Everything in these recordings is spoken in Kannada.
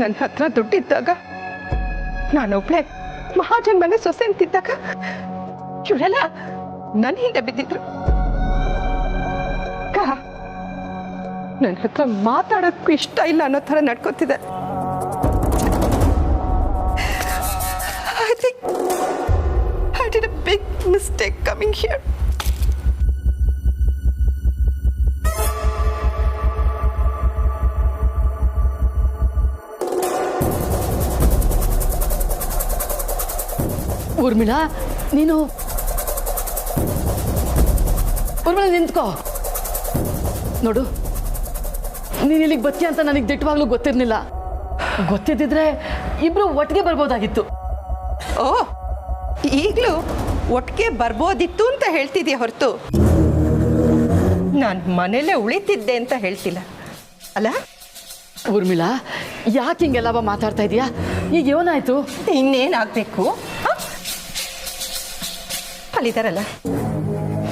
ನನ್ನ ಹತ್ರ ದುಡ್ಡಿದ್ದಾಗ ನಾನೊಬ್ಳೆ ಮಹಾಜನ್ ಮನೆ ಸೊಸೆ ಅಂತಿದ್ದಾಗ ಇವರೆಲ್ಲ ನನ್ನ ಹಿಂದೆ ಬಿದ್ದಿದ್ರು. ನನ್ನ ಹತ್ರ ಮಾತಾಡೋಕ್ಕೂ ಇಷ್ಟ ಇಲ್ಲ ಅನ್ನೋ ಥರ ನಡ್ಕೋತಿದ್ದೆ. I think I did a big mistake coming here. Urmila, ನೀನು ಊರ್ಮಿಳಾ ನಿಂತ್ಕೋ. ನೋಡು, ನೀನು ಇಲ್ಲಿಗೆ ಬರ್ತೀಯ ಅಂತ ನನಗೆ ದಿಟ್ಟವಾಗ್ಲೂ ಗೊತ್ತಿರಲಿಲ್ಲ. ಗೊತ್ತಿದ್ದಿದ್ರೆ ಇಬ್ರು ಒಟ್ಟಿಗೆ ಬರ್ಬೋದಾಗಿತ್ತು. ಓ, ಈಗಲೂ ಒಟ್ಟಿಗೆ ಬರ್ಬೋದಿತ್ತು ಅಂತ ಹೇಳ್ತಿದ್ಯಾ ಹೊರತು ನಾನು ಮನೇಲೇ ಉಳಿತಿದ್ದೆ ಅಂತ ಹೇಳ್ತಿಲ್ಲ ಅಲ್ಲ? ಊರ್ಮಿಳಾ, ಯಾಕೆ ಹಿಂಗೆಲ್ಲ ಮಾತಾಡ್ತಾ ಇದೀಯಾ? ಈಗ ಏನಾಯ್ತು? ಇನ್ನೇನಾಗಬೇಕು? ಅಲ್ಲಿದ್ದಾರಲ್ಲ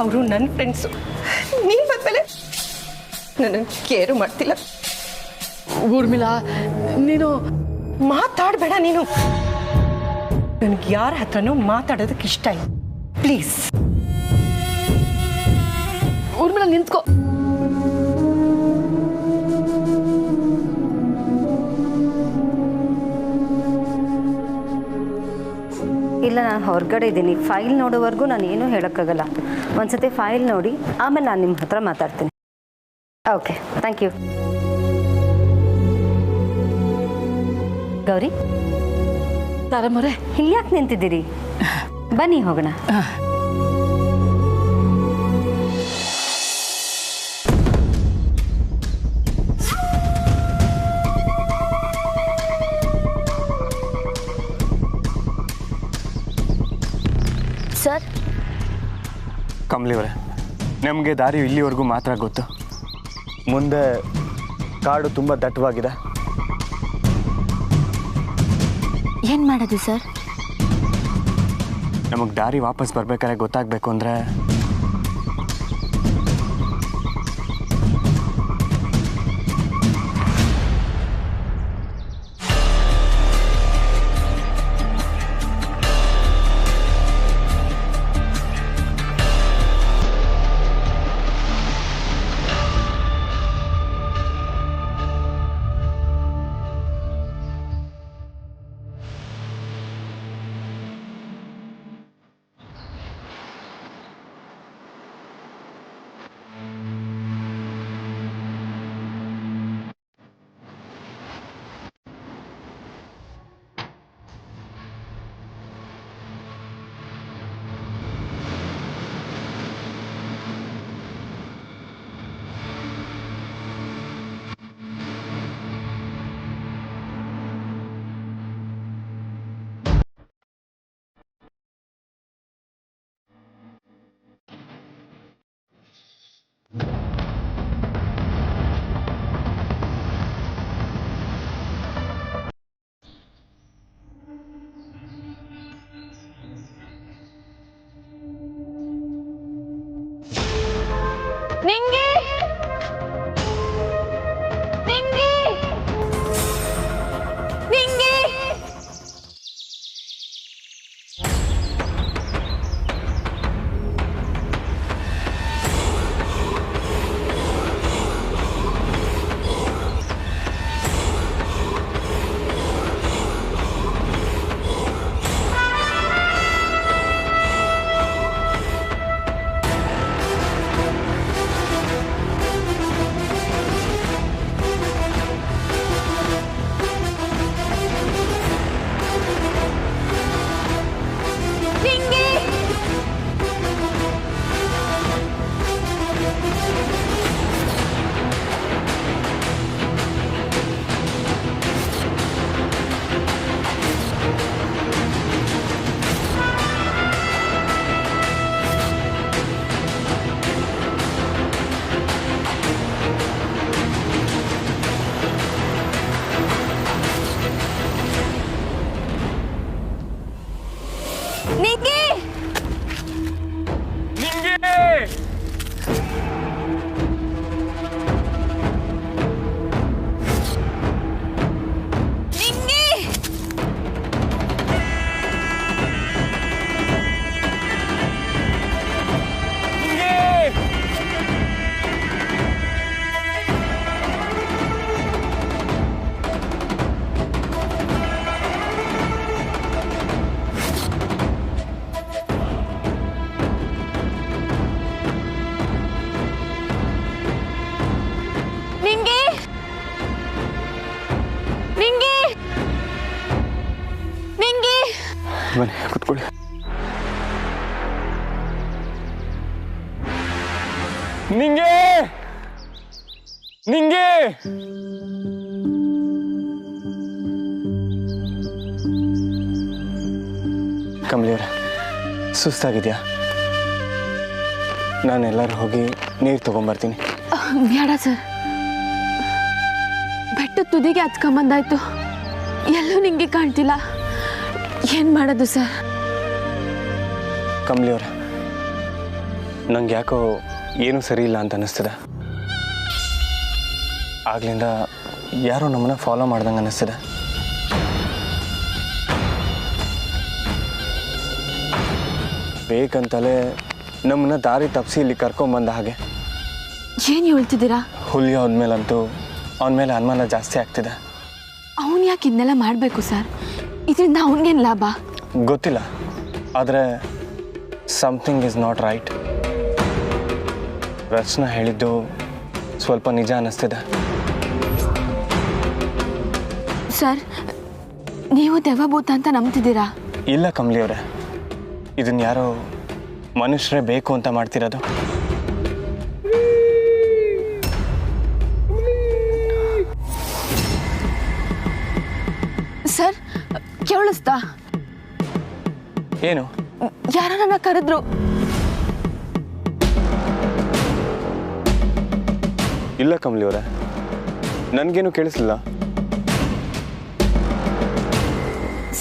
ಅವರು ನನ್ನ ಫ್ರೆಂಡ್ಸು. ನೀನು ಬಂದಮೇಲೆ ನನಗೆ ಕೇರು ಮಾಡ್ತಿಲ್ಲ. ಊರ್ಮಿಳಾ, ನೀನು ಮಾತಾಡಬೇಡ. ನೀನು ನನಗೆ ಯಾರ ಹತ್ರನೂ ಮಾತಾಡೋದಕ್ಕೆ ಇಷ್ಟ ಇಲ್ಲ. ಪ್ಲೀಸ್ ಊರ್ಮಿಳಾ ನಿಂತ್ಕೋ. ಇಲ್ಲ, ನಾನು ಹೊರಗಡೆ ಇದ್ದೀನಿ. ಫೈಲ್ ನೋಡೋವರೆಗೂ ನಾನು ಏನೂ ಹೇಳೋಕ್ಕಾಗಲ್ಲ. ಒಂದ್ಸತಿ ಫೈಲ್ ನೋಡಿ ಆಮೇಲೆ ನಾನು ನಿಮ್ಮ ಹತ್ರ ಮಾತಾಡ್ತೀನಿ. Okay, thank you. ಗೌರಿ, ತಾರಮ್ಮರೆ, ಇಲ್ಲಿ ಯಾಕೆ ನಿಂತಿದ್ದೀರಿ? ಬನ್ನಿ ಹೋಗೋಣ. ಸರ್, ಕಮಲಿಯವರೇ, ನಮಗೆ ದಾರಿ ಇಲ್ಲಿವರೆಗೂ ಮಾತ್ರ ಗೊತ್ತು. ಮುಂದೆ ಕಾಡು ತುಂಬ ದಟ್ಟವಾಗಿದೆ. ಏನು ಮಾಡೋದು ಸರ್? ನಮಗೆ ದಾರಿ ವಾಪಸ್ ಬರ್ಬೇಕಾದ್ರೆ ಗೊತ್ತಾಗಬೇಕು ಅಂದರೆ ನಿಂಗೆ ನಿಂಗೆ ನಿಂಗೆ ನಿಂಗೆ ನಿಂಗೆ ಕಮಲಿಯವ್ರೆ ಸುಸ್ತಾಗಿದ್ಯಾ? ನಾನು ಎಲ್ಲರೂ ಹೋಗಿ ನೀರು ತಗೊಂಬರ್ತೀನಿ. ಬೇಡ ಸರ್, ಬೆಟ್ಟದ ತುದಿಗೆ ಹಚ್ಕೊಂಬಂದಾಯ್ತು, ಎಲ್ಲೂ ನಿಂಗೆ ಕಾಣ್ತಿಲ್ಲ. ಏನ್ ಮಾಡೋದು ಸರ್? ಕಮಲಿಯವ್ರೆ, ನಂಗೆ ಯಾಕೋ ಏನೂ ಸರಿ ಇಲ್ಲ ಅಂತ ಅನ್ನಿಸ್ತದೆ. ಆಗ್ಲಿಂದ ಯಾರೋ ನಮ್ಮನ್ನ ಫಾಲೋ ಮಾಡ್ದಂಗೆ ಅನ್ನಿಸ್ತದೆ. ಬೇಕಂತಲೇ ನಮ್ಮನ್ನ ದಾರಿ ತಪ್ಪಿಸಿ ಇಲ್ಲಿ ಕರ್ಕೊಂಬಂದ ಹಾಗೆ. ಏನ್ ಹೇಳ್ತಿದ್ದೀರಾ? ಹುಲಿ ಹೋದ್ಮೇಲಂತೂ ಅವನ ಮೇಲೆ ಅನುಮಾನ ಜಾಸ್ತಿ ಆಗ್ತಿದೆ. ಅವನು ಯಾಕೆ ಇದನ್ನೆಲ್ಲ ಮಾಡಬೇಕು ಸರ್? ಇದರಿಂದ ಅವನಿಗೇನು ಲಾಭ? ಗೊತ್ತಿಲ್ಲ, ಆದರೆ ಸಮಥಿಂಗ್ ಈಸ್ ನಾಟ್ ರೈಟ್. ರಚನಾ ಹೇಳಿದ್ದು ಸ್ವಲ್ಪ ನಿಜ ಅನ್ನಿಸ್ತಿದೆ. ಸರ್, ನೀವು ದೆವ್ವಭೂತ ಅಂತ ನಂಬ್ತಿದ್ದೀರಾ? ಇಲ್ಲ ಕಮಲಿಯವರೇ, ಇದನ್ನು ಯಾರೋ ಮನುಷ್ಯರೇ ಬೇಕು ಅಂತ ಮಾಡ್ತಿರೋದು. ಸರ್, ಕೇಳಿಸ್ತಾ? ಏನು? ಯಾರೋ ನನ್ನ ಕರೆದ್ರು. ಇಲ್ಲ ಕಮಲಿಯವರೇ, ನನಗೇನು ಕೇಳಿಸ್ಲಿಲ್ಲ.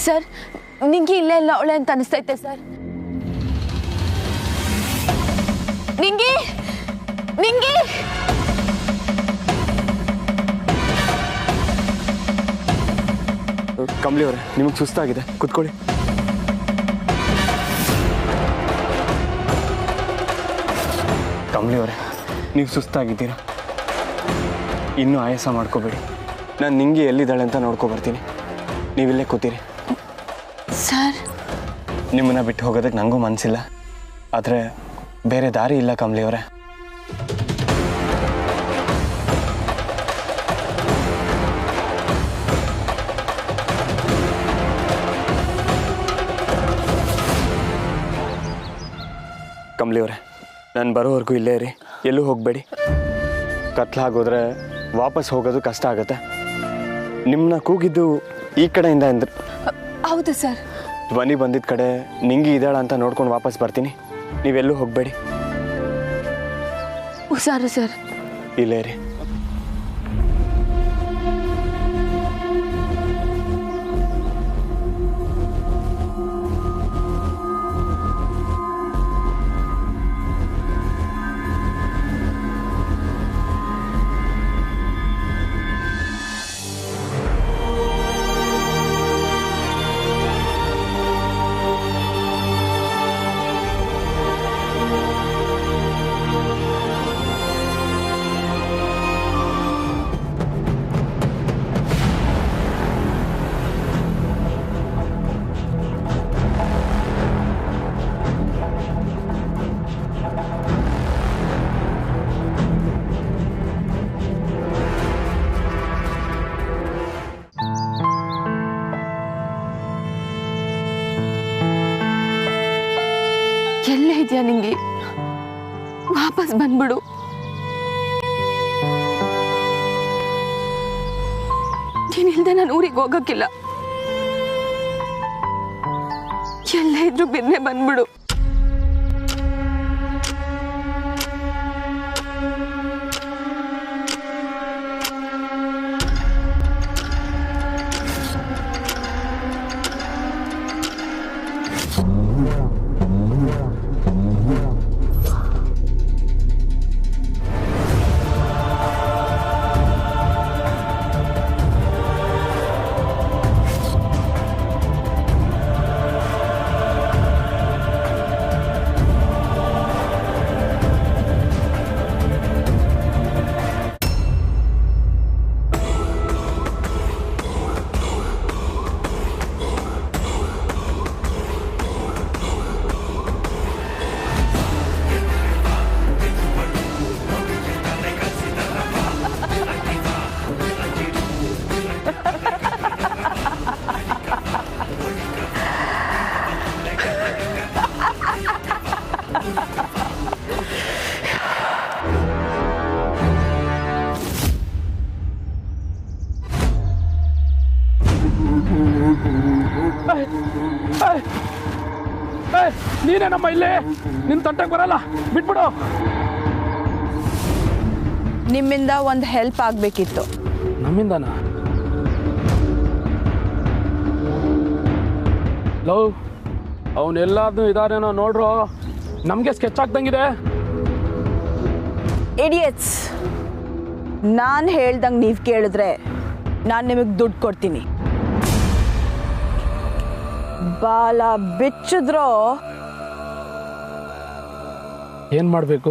ಸರ್, ನಿಂಗೆ ಇಲ್ಲೇ ಇಲ್ಲ ಅವಳೆ ಅಂತ ಅನಿಸ್ತೈತೆ ಸರ್. ನಿಂಗೆ ನಿಂಗೆ ಕಮಲಿಯವರೇ, ನಿಮಗೆ ಸುಸ್ತಾಗಿದೆ, ಕುತ್ಕೊಳ್ಳಿ. ಕಮಲಿಯವರೇ, ನೀವು ಸುಸ್ತಾಗಿದ್ದೀರಾ, ಇನ್ನೂ ಆಯಾಸ ಮಾಡ್ಕೋಬೇಡಿ. ನಾನು ನಿಂಗೆ ಎಲ್ಲಿದ್ದಾಳೆ ಅಂತ ನೋಡ್ಕೊಬರ್ತೀನಿ. ನೀವಿಲ್ಲೇ ಕೂತೀರಿ. ಸರ್, ನಿಮ್ಮನ್ನ ಬಿಟ್ಟು ಹೋಗೋದಕ್ಕೆ ನನಗೂ ಮನಸ್ಸಿಲ್ಲ, ಆದರೆ ಬೇರೆ ದಾರಿ ಇಲ್ಲ ಕಮಲಿಯವರೇ. ಕಮಲಿಯವರೇ, ನಾನು ಬರೋವರೆಗೂ ಇಲ್ಲೇ ಇರಿ, ಎಲ್ಲೂ ಹೋಗಬೇಡಿ. ಕತ್ಲಾಗೋದ್ರೆ ವಾಪಸ್ ಹೋಗೋದು ಕಷ್ಟ ಆಗುತ್ತೆ. ನಿಮ್ಮನ್ನ ಕೂಗಿದ್ದು ಈ ಕಡೆಯಿಂದ ಅಂದ್ರೆ ಹೌದು ಸರ್. ಧ್ವನಿ ಬಂದಿದ್ದ ಕಡೆ ನಿಂಗೆ ಇದ್ದಾಳ ಅಂತ ನೋಡ್ಕೊಂಡು ವಾಪಸ್ ಬರ್ತೀನಿ. ನೀವೆಲ್ಲೂ ಹೋಗಬೇಡಿ. ಹುಷಾರು ಸರ್. ಇಲ್ಲೇ ರೀ. ಎಲ್ಲೇ ಇದೆಯಾ ನಿಂಗೆ? ವಾಪಸ್ ಬಂದ್ಬಿಡು. ನೀನಿಲ್ದೆ ನಾನು ಊರಿಗೆ ಹೋಗಕ್ಕಿಲ್ಲ. ಎಲ್ಲೇ ಇದ್ರು ಬೆನ್ನೆ ಬಂದ್ಬಿಡು. ನೀನೇನಮ್ಮ ಇಲ್ಲಿ ನಿನ್ನ ತಂಟೆಗೆ ಬರಲ್ಲ, ಬಿಟ್ಬಿಡು. ನಿಮ್ಮಿಂದ ಒಂದು ಹೆಲ್ಪ್ ಆಗಬೇಕಿತ್ತು. ನಮ್ಮಿಂದನಾ? ಲವ್, ಅವನೆಲ್ಲಾದ್ರೂ ಇದಾರೇನೋ ನೋಡ್ರು, ನಮಗೆ ಸ್ಕೆಚ್ ಆಗ್ದಂಗಿದೆ. ಇಡಿಯಟ್ಸ್, ನಾನು ಹೇಳ್ದಂಗೆ ನೀವು ಕೇಳಿದ್ರೆ ನಾನು ನಿಮಗೆ ದುಡ್ಡು ಕೊಡ್ತೀನಿ. ಬಾಲ ಬಿಚ್ಚಿದ್ರೋ ಏನು ಮಾಡಬೇಕು?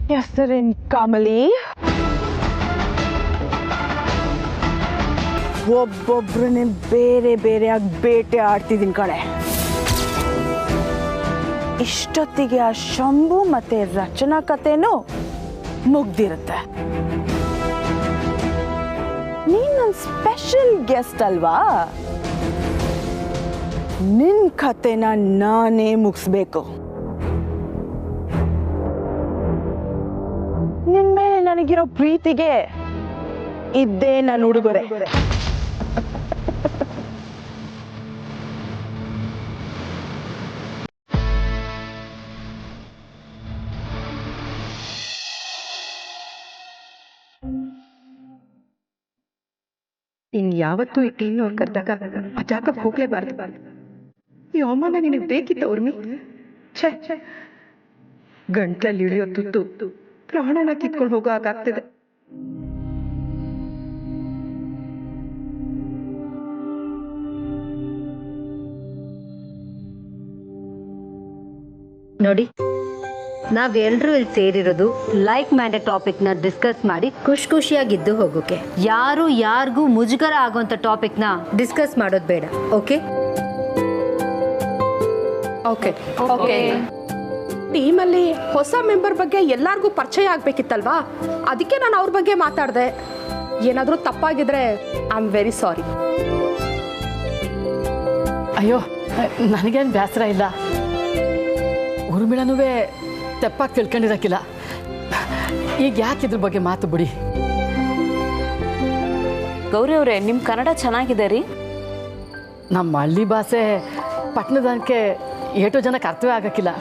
ಹೆಸರಿನ ಕಮಲಿ, ಒಬ್ಬೊಬ್ರನ್ನೇ ಬೇರೆ ಬೇರೆಯಾಗಿ ಬೇಟೆ ಆಡ್ತಿದ್ದೀನಿ ಕಣೆ. ಇಷ್ಟೊತ್ತಿಗೆ ಆ ಶಂಭು ಮತ್ತೆ ರಚನಾ ಕಥೆನೂ ಮುಗ್ದಿರುತ್ತೆ. ನೀನ್ ನನ್ನ ಸ್ಪೆಷಲ್ ಗೆಸ್ಟ್ ಅಲ್ವಾ? ನಿನ್ ಕಥೆನ ನಾನೇ ಮುಗಿಸ್ಬೇಕು. ನಿನ್ ಮೇಲೆ ನನಗಿರೋ ಪ್ರೀತಿಗೆ ಇದ್ದೇ ನನ್ನ ಉಡುಗೊರೆ. ಇನ್ಯಾವತ್ತೂ ಇನ್ನು ಕರೆದಾಗ ಆ ಜಾಗಕ್ಕೆ ಹೋಗ್ಲೇಬಾರ್ದು. ಈ ಅವಮಾನ ನಿನಗೆ ಬೇಕಿತ್ತು ಉರ್ಮಿ. ಛೇ, ಗಂಟ್ಲಲ್ಲಿ ಇಳಿಯೋ ತುತ್ತು ಪ್ರಾಣನ ಕಿತ್ಕೊಂಡು ಹೋಗೋ ಹಾಗಾಗ್ತಿದೆ. ನೋಡಿ, ನಾವೆಲ್ಲರೂ ಇಲ್ಲಿ ಸೇರಿರೋದು ಲೈಕ್ ಮೈಂಡೆಡ್ ಟಾಪಿಕ್ನ ಡಿಸ್ಕಸ್ ಮಾಡಿ ಖುಷಿಯಾಗಿದ್ದು ಹೋಗೋಕೆ. ಯಾರು ಯಾರಿಗೂ ಮುಜುಗರ ಆಗೋಂಥ ಟಾಪಿಕ್ನ ಡಿಸ್ಕಸ್ ಮಾಡೋದು ಬೇಡ. Okay okay okay. ಟೀಮಲ್ಲಿ ಹೊಸ ಮೆಂಬರ್ ಬಗ್ಗೆ ಎಲ್ಲರಿಗೂ ಪರಿಚಯ ಆಗಬೇಕಿತ್ತಲ್ವಾ, ಅದಕ್ಕೆ ನಾನು ಅವ್ರ ಬಗ್ಗೆ ಮಾತಾಡಿದೆ. ಏನಾದರೂ ತಪ್ಪಾಗಿದ್ರೆ ಐ ಆಮ್ ವೆರಿ ಸಾರಿ. ಅಯ್ಯೋ, ನನಗೇನು ಬೇಸರ ಇಲ್ಲ. ಊರ್ಮಿಳನೂ ತೆಪ್ಪಾಗಿ ತಿಳ್ಕೊಂಡಿರಕ್ಕಿಲ್ಲ. ಈಗ ಯಾಕೆ ಇದ್ರ ಬಗ್ಗೆ ಮಾತು ಬಿಡಿ. ಗೌರಿ ಅವರೇ, ನಿಮ್ಮ ಕನ್ನಡ ಚೆನ್ನಾಗಿದೆ ರೀ. ನಮ್ಮ ಹಳ್ಳಿ ಭಾಷೆ ಪಟ್ಟಣದಕ್ಕೆ ಏಟು ಜನಕ್ಕೆ ಅರ್ಥವೇ ಆಗಕ್ಕಿಲ್ಲ.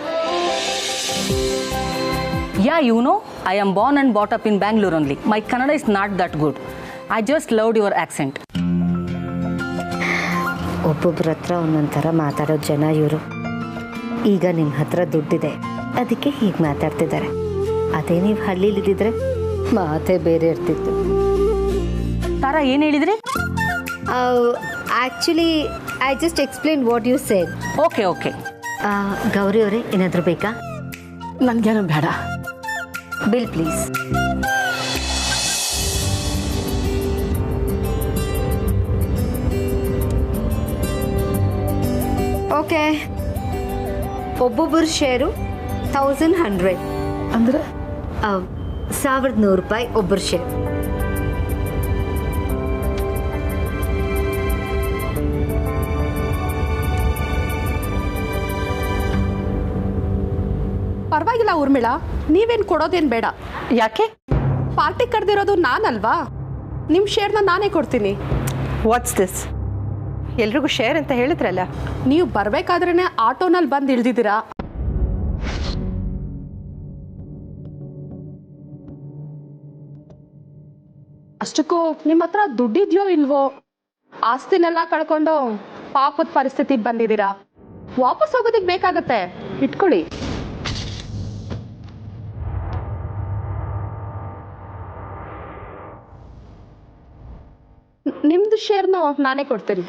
Yeah, you know, I am born and brought up in Bangalore only. My Kannada is not that good. I just loved your accent. ಒಬ್ಬೊಬ್ಬರ ಹತ್ರ ಒಂದೊಂದು ಥರ ಮಾತಾಡೋ ಜನ ಇವರು. ಈಗ ನಿಮ್ಮ ಹತ್ರ ದುಡ್ಡಿದೆ, ಅದಕ್ಕೆ ಹೀಗೆ ಮಾತಾಡ್ತಿದ್ದಾರೆ. ಅದೇ ನೀವು ಹಳ್ಳಿಲಿದ್ದಿದ್ರೆ ಮಾತೇ ಬೇರೆ ಇರ್ತಿತ್ತು. ತಾರಾ, ಏನು ಹೇಳಿದ್ರಿ? Actually I just explain what you said. Okay okay. Gauri ಅವರೇ, ಏನಾದರೂ ಬೇಕಾ? ನನಗೇನು ಬೇಡ. Bill please. ಓಕೆ, ಒಬ್ಬೊಬ್ಬರ ಶೇರು 1100 ಅಂದರೆ 1100 ರೂಪಾಯಿ ಒಬ್ಬರ ಶೇರ್. ಪರವಾಗಿಲ್ಲ ಊರ್ಮಿಳಾ, ನೀವೇನು ಕೊಡೋದೇನು ಬೇಡ. ಯಾಕೆ? ಪಾರ್ಟಿ ಕರೆದಿರೋದು ನಾನಲ್ವಾ, ನಿಮ್ಮ ಶೇರ್ನ ನಾನೇ ಕೊಡ್ತೀನಿ. What's this? ಎಲ್ರಿಗೂ ಶೇರ್ ಅಂತ ಹೇಳಿದ್ರಲ್ಲ. ನೀವು ಬರಬೇಕಾದ್ರೇ ಆಟೋನಲ್ಲಿ ಬಂದು ಇಳ್ದಿದ್ದೀರಾ. ಅಷ್ಟಕ್ಕೂ ನಿಮ್ಮ ಹತ್ರ ದುಡ್ಡಿದ್ಯೋ ಇಲ್ವೋ, ಆಸ್ತಿನೆಲ್ಲ ಕಳ್ಕೊಂಡು ಪಾಪದ ಪರಿಸ್ಥಿತಿಗೆ ಬಂದಿದ್ದೀರಾ. ವಾಪಸ್ ಹೋಗೋದಕ್ಕೆ ಬೇಕಾಗತ್ತೆ, ಇಟ್ಕೊಳ್ಳಿ. ನಿಮ್ದು ಶೇರ್ನ ನಾನೇ ಕೊಡ್ತೀನಿ.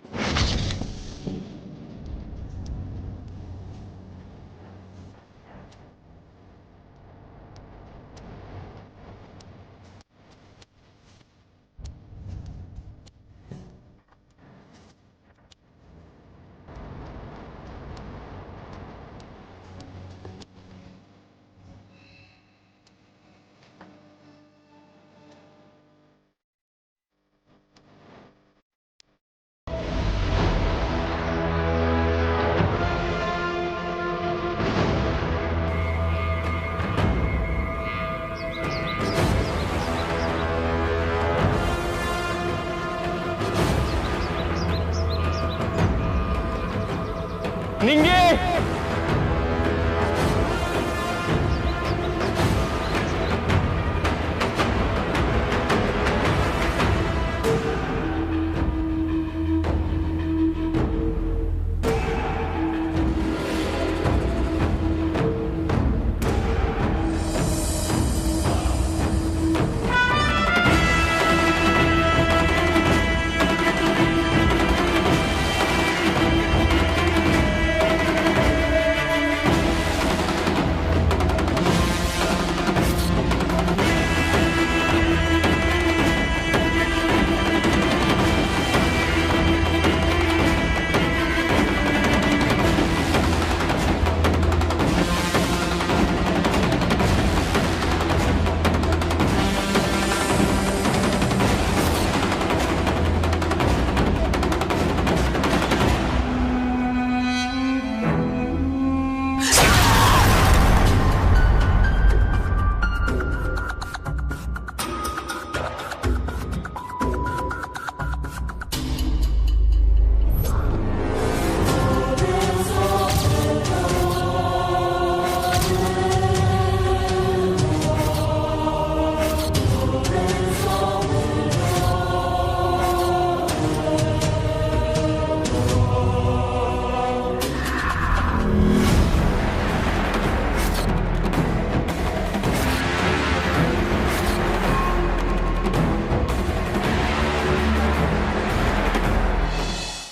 ನಿಂಗೆ